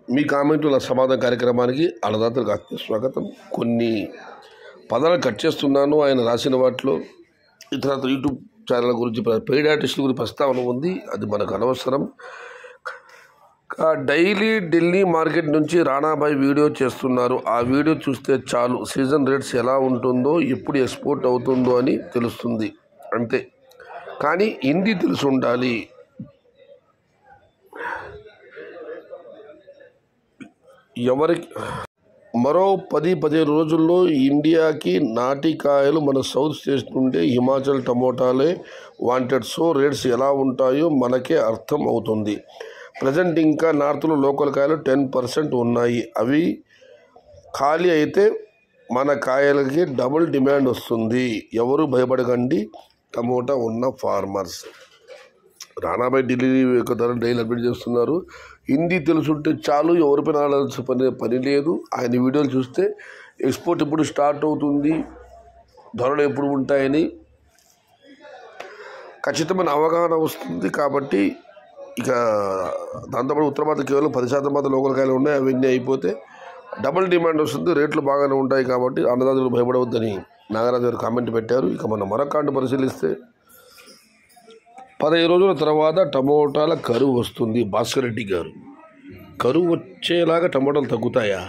మీ కామెంటుల సమాధాన కార్యక్రమానికి అన్నదాతలకు స్వాగతం. కొన్ని పదాలు కట్ చేస్తున్నాను. ఆయన రాసిన వాటిలో ఇతర యూట్యూబ్ ఛానల్ గురించి పెయిడ్ ఆర్టిస్టుల గురించి ప్రస్తావన ఉంది. అది మనకు అనవసరం. డైలీ ఢిల్లీ మార్కెట్ నుంచి రాణాభాయ్ వీడియో చేస్తున్నారు. ఆ వీడియో చూస్తే చాలు సీజన్ రేట్స్ ఎలా ఉంటుందో, ఎప్పుడు ఎక్స్పోర్ట్ అవుతుందో అని తెలుస్తుంది. అంతే, కానీ హిందీ తెలిసి ఉండాలి. ఎవరికి మరో 10-15 రోజుల్లో ఇండియాకి నాటికాయలు మన సౌత్ స్టేట్స్ నుండే హిమాచల్ టమోటాలే వాంటెడ్. సో రేట్స్ ఎలా ఉంటాయో మనకే అర్థం అవుతుంది. ప్రజెంట్ ఇంకా నార్త్లో లోకల్ కాయలు 10% ఉన్నాయి. అవి ఖాళీ అయితే మన కాయలకి డబుల్ డిమాండ్ వస్తుంది. ఎవరు భయపడకండి టమోటా ఉన్న ఫార్మర్స్. రాణాభాయ్ ఢిల్లీ యొక్క ధర డైలీ అప్డేట్ చేస్తున్నారు. హిందీ తెలుసుంటే చాలు, ఎవరిపైన ఆడాల్సిన పని లేదు. ఆయన వీడియోలు చూస్తే ఎక్స్పోర్ట్ ఎప్పుడు స్టార్ట్ అవుతుంది, ధరలు ఎప్పుడు ఉంటాయని ఖచ్చితమైన అవగాహన వస్తుంది. కాబట్టి ఇక దాంతోపాటు ఉత్తర భారత కేవలం 10% మాత్రం లోకల్ కాయలు ఉన్నాయి. అవన్నీ అయిపోతే డబుల్ డిమాండ్ వస్తుంది, రేట్లు బాగానే ఉంటాయి. కాబట్టి అన్నదాతలు భయపడవద్దని నాగరాజు గారు కామెంట్ పెట్టారు. ఇక మనం మరొక కార్డు పరిశీలిస్తే 15 రోజుల తర్వాత టమోటాల కరువు వస్తుంది. భాస్కర్ రెడ్డి గారు, కరువు వచ్చేలాగా టమోటాలు తగ్గుతాయా?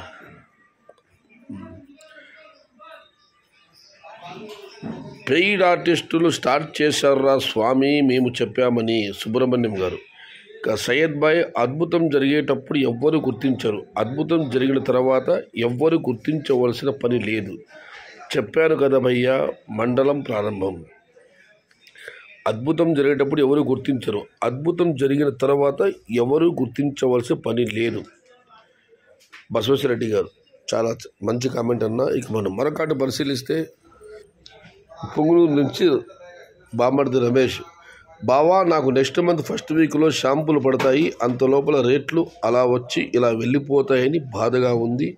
పెయిడ్ ఆర్టిస్టులు స్టార్ట్ చేశారా స్వామి, మేము చెప్పామని సుబ్రహ్మణ్యం గారు. ఇక సయ్యద్ భాయ్, అద్భుతం జరిగేటప్పుడు ఎవ్వరు గుర్తించరు, అద్భుతం జరిగిన తర్వాత ఎవ్వరు గుర్తించవలసిన పని లేదు. చెప్పాను కదా భయ్యా, మండలం ప్రారంభం. అద్భుతం జరిగేటప్పుడు ఎవరు గుర్తించరు, అద్భుతం జరిగిన తర్వాత ఎవరు గుర్తించవలసిన పని లేదు. బసవేశ్వరరెడ్డి గారు, చాలా మంచి కామెంట్ అన్న. ఇక మనం మరొకటి పరిశీలిస్తే పుంగుళూరు నుంచి బామర్ది రమేష్, బావా నాకు నెక్స్ట్ మంత్ ఫస్ట్ వీక్లో షాంపులు పడతాయి, అంత లోపల రేట్లు అలా వచ్చి ఇలా వెళ్ళిపోతాయని బాధగా ఉంది,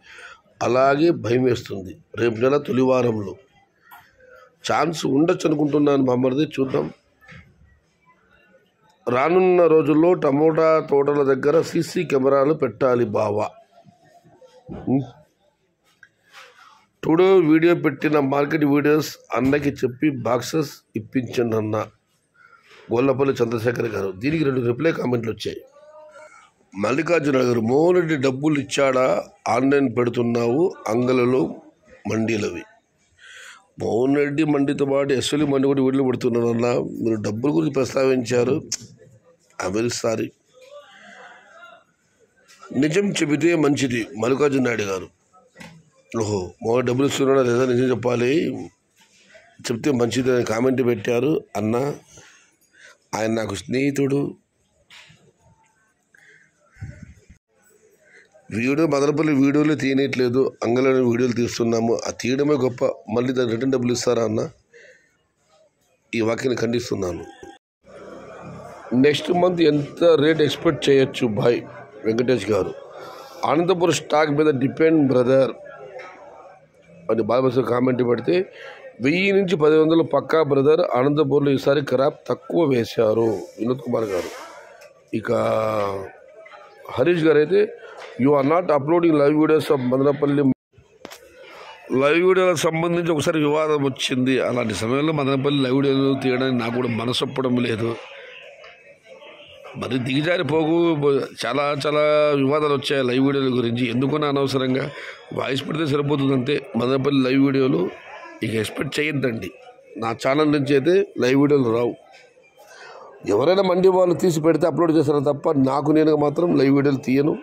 అలాగే భయం వేస్తుంది. రేపు నెల తొలివారంలో ఛాన్స్ ఉండొచ్చు అనుకుంటున్నాను బామర్ది, చూద్దాం. రానున్న రోజుల్లో టమోటా తోటల దగ్గర సీసీ కెమెరాలు పెట్టాలి బావా. టుడే వీడియో పెట్టిన మార్కెట్ వీడియోస్ అన్నకి చెప్పి బాక్సెస్ ఇప్పించండి అన్న. గొల్లపల్లి చంద్రశేఖర్ గారు, దీనికి 2 రిప్లై కామెంట్లు వచ్చాయి. మల్లికార్జున గారు, మోహన్ రెడ్డి డబ్బులు ఇచ్చాడా, ఆన్లైన్ పెడుతున్నావు అంగలలో మండీలవి. మోహన్ రెడ్డి మండితో పాటు ఎస్ఎల్ఈ మండి కూడా వీడియోలు పెడుతున్నాడు అన్న. మీరు డబ్బుల గురించి ప్రస్తావించారు, ఐ వెరీ సారీ. నిజం చెబితే మంచిది. మల్లికార్జున నాయుడు గారు, ఓహో మోహన్ డబ్బులు ఇస్తున్నాడా లేదా నిజం చెప్పాలి, చెప్తే మంచిది అని కామెంట్ పెట్టారు అన్న. ఆయన నాకు స్నేహితుడు. వీడియో మదనపల్లి వీడియోలు తీయట్లేదు, అంగళంలో వీడియోలు తీస్తున్నాము, ఆ తీయడమే గొప్ప, మళ్ళీ దానికి రిటర్న్ డబ్బులు ఇస్తారా అన్న. ఈ వాక్యాన్ని ఖండిస్తున్నాను. నెక్స్ట్ మంత్ ఎంత రేట్ ఎక్స్పెక్ట్ చేయొచ్చు భాయ్ వెంకటేష్ గారు. అనంతపురం స్టాక్ మీద డిపెండ్ బ్రదర్ అని బాలబస్ కామెంట్ పెడితే 1000 నుంచి 1500 పక్కా బ్రదర్. అనంతపూర్లో ఈసారి క్రాప్ తక్కువ వేశారు. వినోద్ కుమార్ గారు. ఇక హరీష్ గారు అయితే, you are not uploading live videos of Madanapalle. Live వీడియోలకు సంబంధించి ఒకసారి వివాదం వచ్చింది. అలాంటి సమయంలో మదనపల్లి లైవ్ వీడియోలు తీయడానికి నాకు కూడా మనసొప్పడం లేదు. మరి దిగజారిపోకు, చాలా చాలా వివాదాలు వచ్చాయి లైవ్ వీడియోల గురించి. ఎందుకన్నా అనవసరంగా వాయిస్ పెడితే సరిపోతుంది అంతే. మదనపల్లి లైవ్ వీడియోలు ఇక ఎక్స్పెక్ట్ చేయొద్దండి. నా ఛానల్ నుంచి అయితే లైవ్ వీడియోలు రావు. ఎవరైనా మండి వాళ్ళు తీసి పెడితే అప్లోడ్ చేస్తాను తప్ప నాకు నేను మాత్రం లైవ్ వీడియోలు తీయను,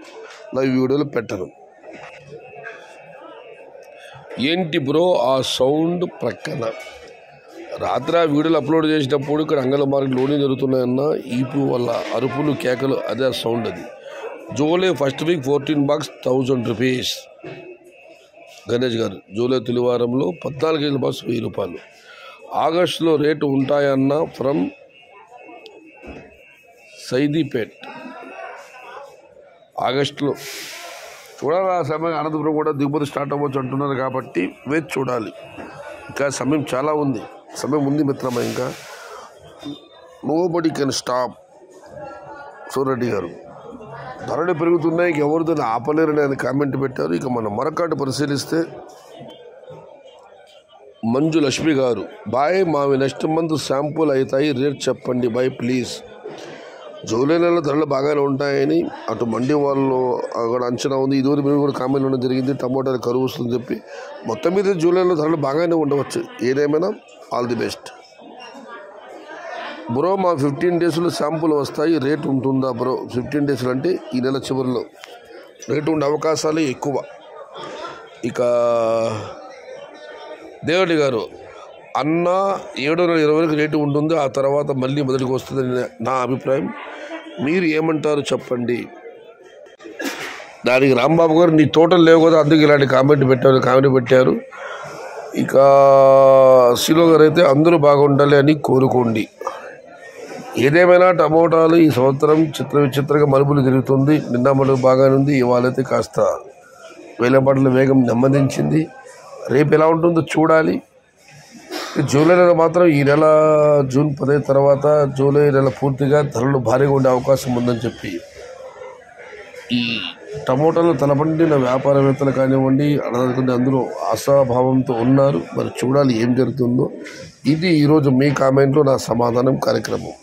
లైవ్ వీడియోలు పెట్టను. ఏంటి బ్రో ఆ సౌండ్ ప్రక్కన? రాత్రి ఆ వీడియోలు అప్లోడ్ చేసినప్పుడు ఇక్కడ అంగళ మార్కెట్ లోడింగ్ జరుగుతున్నాయన్న, ఈపు వల్ల అరుపులు కేకలు, అదే సౌండ్. అది July first week 14 box 1000 rupees. Ganesh గారు, జూలై తొలివారంలో 14 కేజీల బాక్స్ 1000 రూపాయలు. ఆగస్టులో రేటు ఉంటాయన్న ఫ్రమ్ సైదీపేట్. ఆగస్టులో చూడాలి. ఆ సమయం అనంతపురం కూడా దిగుబడి స్టార్ట్ అవ్వచ్చు అంటున్నారు కాబట్టి వేచి చూడాలి. ఇంకా సమయం చాలా ఉంది, సమయం ఉంది మిత్రమా. ఇంకా nobody can stop. Surreddy గారు, ధరలు పెరుగుతున్నాయి, ఎవరు దాన్ని ఆపలేరని ఆయన కామెంట్ పెట్టారు. ఇక మనం మరొకటి పరిశీలిస్తే మంజు లక్ష్మి గారు, బాయ్ మావి నెక్స్ట్ మంత్ శాంపుల్ అవుతాయి, రేట్ చెప్పండి బాయ్ ప్లీజ్. జూలై నెలలో ధరలు బాగానే ఉంటాయని అటు మండి వాళ్ళు అక్కడ అంచనా ఉంది. ఇదివరకు మీరు కూడా కామెంట్ ఉండడం జరిగింది, టమోటాలు కరువు వస్తుందని చెప్పి. మొత్తం మీద జూలైలో ధరలు బాగానే ఉండవచ్చు. ఏదేమైనా ఆల్ ది బెస్ట్ బ్రో. మా 15 డేస్లో శాంపుల్ వస్తాయి, రేట్ ఉంటుందా బ్రో? 15 డేస్లు అంటే ఈ నెల చివరిలో రేటు ఉండే అవకాశాలు ఎక్కువ. ఇక దేవటి గారు, అన్న 720 వరకు రేటు ఉంటుంది, ఆ తర్వాత మళ్ళీ మొదటికి వస్తుందని నా అభిప్రాయం. మీరు ఏమంటారు చెప్పండి. దానికి రాంబాబు గారు, నీ తోటలు లేవు కదా అందుకు ఇలాంటి కామెంట్ పెట్టారు. ఇక శిలో గారు అయితే అందరూ బాగుండాలి అని కోరుకోండి. ఏదేమైనా టమోటాలు ఈ సంవత్సరం విచిత్రంగా మలుపులు తిరుగుతుంది. నిన్న మలుపు బాగానే ఉంది, ఇవాళైతే కాస్త వేలంపాట్ల వేగం నెమ్మదించింది. రేపు ఎలా ఉంటుందో చూడాలి. జూలై నెల మాత్రం ఈ నెల జూన్ 10 తర్వాత జూలై నెల పూర్తిగా ధరలు భారీగా ఉండే అవకాశం ఉందని చెప్పి ఈ టమోటాలు తలపండిన వ్యాపారవేత్తలు కానివ్వండి, అందరూ ఆశాభావంతో ఉన్నారు. మరి చూడాలి ఏం జరుగుతుందో. ఇది ఈరోజు మీ కామెంట్లో నా సమాధానం కార్యక్రమం.